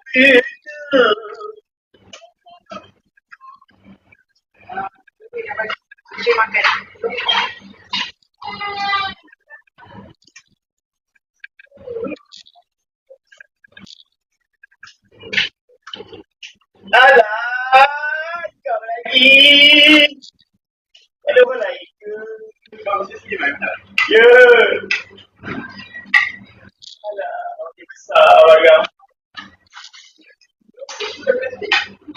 Dia makan. Alah, kau lagi. Ada orang lain ke? Ya. Alah, okey besar barang.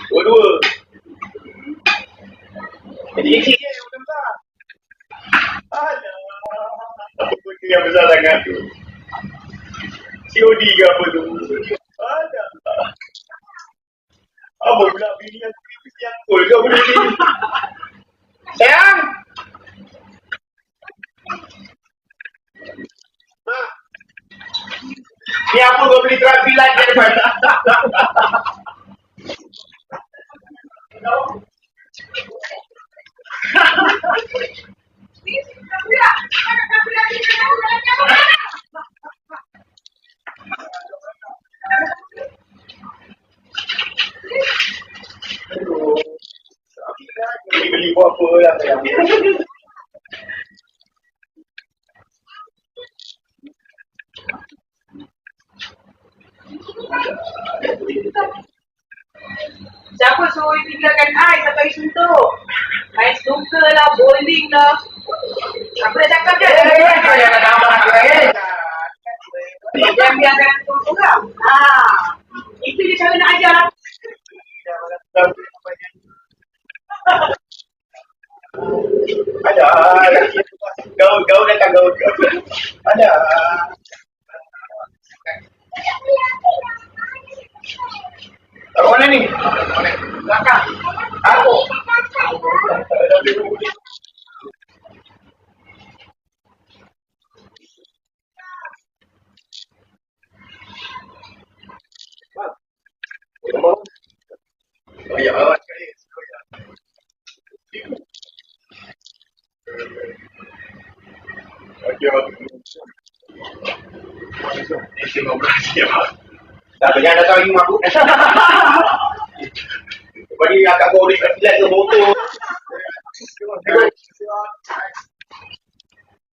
Dua-dua. Jadi ini ke yang besar? Alah, apa benda yang besar sangat tu? COD ke apa tu? Alah. Apa pula bini yang kul kau benda ni? Sayang! Mak! Ni apa kau beli terapi lagi daripada? Beli buat apa lah sayang. Siapa suruh tinggalkan I sampai suntuk? I suka lah, bowling lah. Apa dah cakap je? Kau jangan tambah aku Jangan biarkan aku seorang. Itu je cara nak ajar. Ada. Gaul datang gaul. Ada. Taruh mana ni? Belakang. Aku. Oh ya, awak sekali. Tak banyak datang lagi mabuk. Lepas ni akak kau boleh kat ke motor.